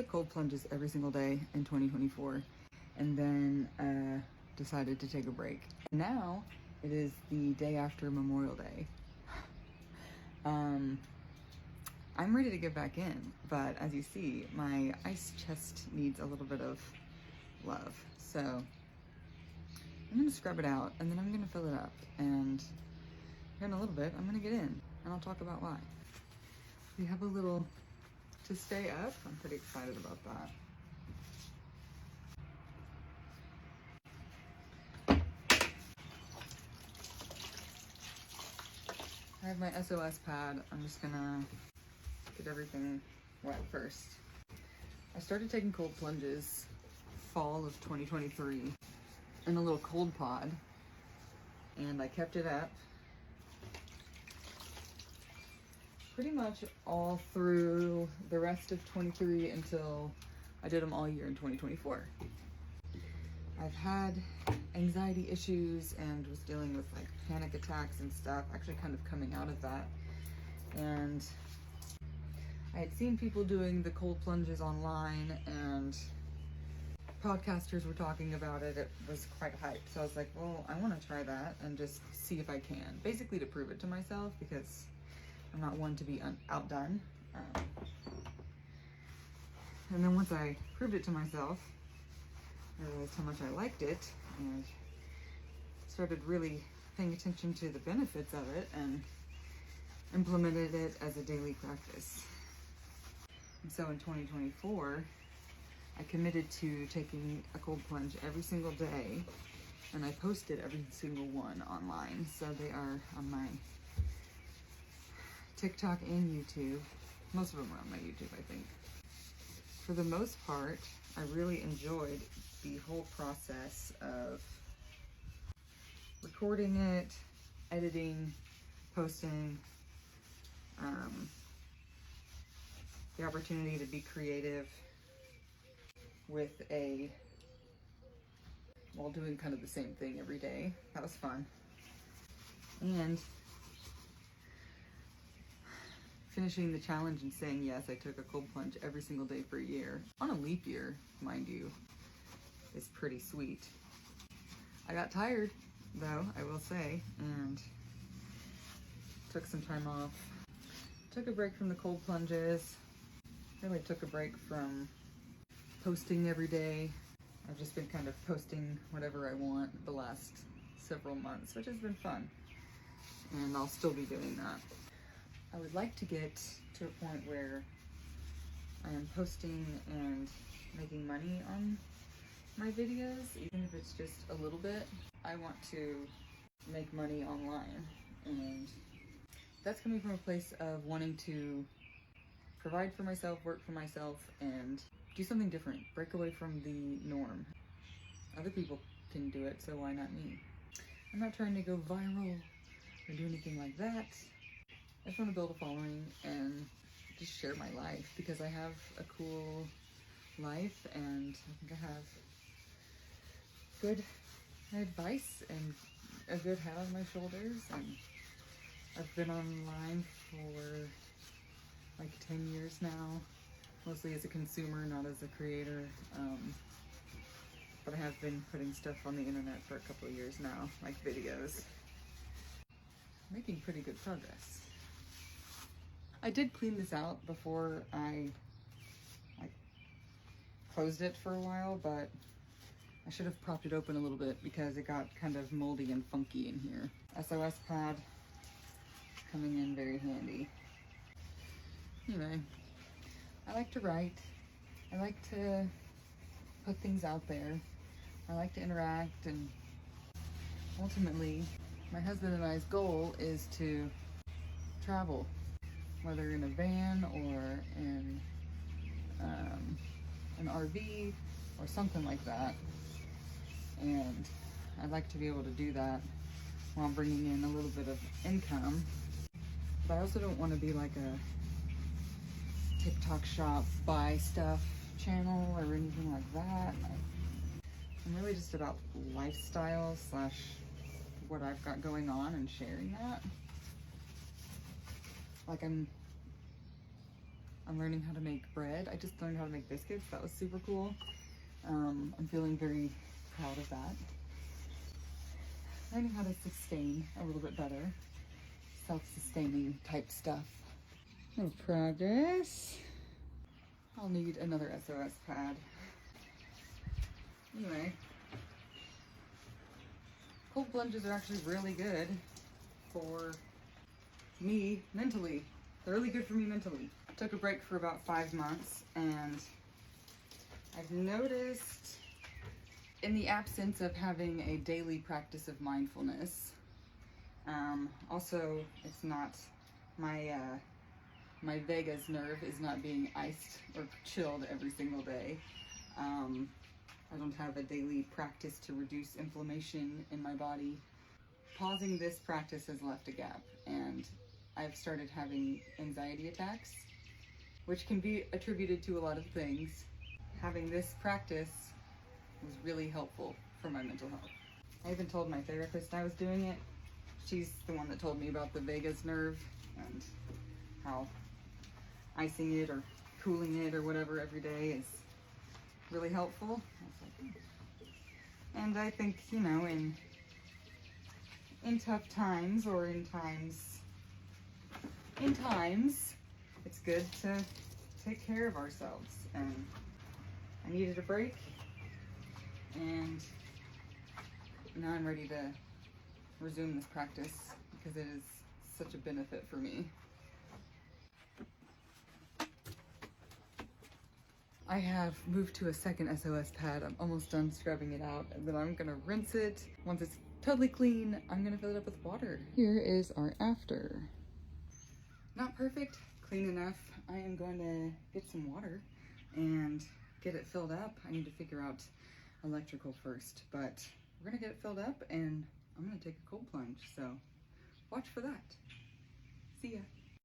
took cold plunges every single day in 2024 and then decided to take a break. Now it is the day after Memorial Day. I'm ready to get back in, but as you see, my ice chest needs a little bit of love. So I'm gonna scrub it out and then I'm gonna fill it up, and here in a little bit, I'm gonna get in and I'll talk about why. We have a little to stay up. I'm pretty excited about that. I have my SOS pad. I'm just gonna get everything wet first. I started taking cold plunges fall of 2023 in a little cold pod, and I kept it up pretty much all through the rest of 23 until I did them all year in 2024. I've had anxiety issues and was dealing with like panic attacks and stuff, actually kind of coming out of that. And I had seen people doing the cold plunges online and podcasters were talking about it. It was quite hyped. So I was like, well, I want to try that and just see if I can. Basically to prove it to myself, because I'm not one to be outdone. And then once I proved it to myself, I realized how much I liked it and started really paying attention to the benefits of it and implemented it as a daily practice. And so in 2024, I committed to taking a cold plunge every single day, and I posted every single one online. So they are on my TikTok and YouTube. Most of them are on my YouTube, I think. For the most part, I really enjoyed the whole process of recording it, editing, posting, the opportunity to be creative while doing kind of the same thing every day. That was fun. And finishing the challenge and saying yes, I took a cold plunge every single day for a year, on a leap year, mind you, is pretty sweet. I got tired though, I will say, and took some time off. Took a break from the cold plunges. Really took a break from posting every day. I've just been kind of posting whatever I want the last several months, which has been fun. And I'll still be doing that. I would like to get to a point where I am posting and making money on my videos, even if it's just a little bit. I want to make money online, and that's coming from a place of wanting to provide for myself, work for myself, and do something different, break away from the norm. Other people can do it, so why not me? I'm not trying to go viral or do anything like that. I just want to build a following and just share my life, because I have a cool life and I think I have good advice and a good head on my shoulders, and I've been online for like 10 years now, mostly as a consumer, not as a creator, but I have been putting stuff on the internet for a couple of years now, like videos. Making pretty good progress. I did clean this out before I closed it for a while, but I should have propped it open a little bit because it got kind of moldy and funky in here. SOS pad coming in very handy. Anyway, I like to write. I like to put things out there. I like to interact, and ultimately, my husband and I's goal is to travel, whether in a van or in an RV or something like that. And I'd like to be able to do that while bringing in a little bit of income. But I also don't want to be like a TikTok shop, buy stuff channel or anything like that. I'm really just about lifestyle / what I've got going on and sharing that. Like, I'm I'm learning how to make bread. I just learned how to make biscuits. That was super cool. I'm feeling very proud of that. Learning how to sustain a little bit better. Self-sustaining type stuff. No progress. I'll need another SOS pad. Anyway, cold plunges are actually really good for me mentally. They're really good for me mentally. I took a break for about 5 months, and I've noticed in the absence of having a daily practice of mindfulness, also it's not my vagus nerve is not being iced or chilled every single day. I don't have a daily practice to reduce inflammation in my body. Pausing this practice has left a gap, and I've started having anxiety attacks, which can be attributed to a lot of things. Having this practice was really helpful for my mental health. I even told my therapist I was doing it. She's the one that told me about the vagus nerve and how icing it or cooling it or whatever every day is really helpful. And I think, you know, in tough times or in times, it's good to take care of ourselves. And I needed a break, and now I'm ready to resume this practice because it is such a benefit for me. I have moved to a second SOS pad. I'm almost done scrubbing it out, and then I'm gonna rinse it. Once it's totally clean, I'm gonna fill it up with water. Here is our after. Not perfect, clean enough. I am going to get some water and get it filled up. I need to figure out electrical first, but we're gonna get it filled up and I'm gonna take a cold plunge, so watch for that. See ya.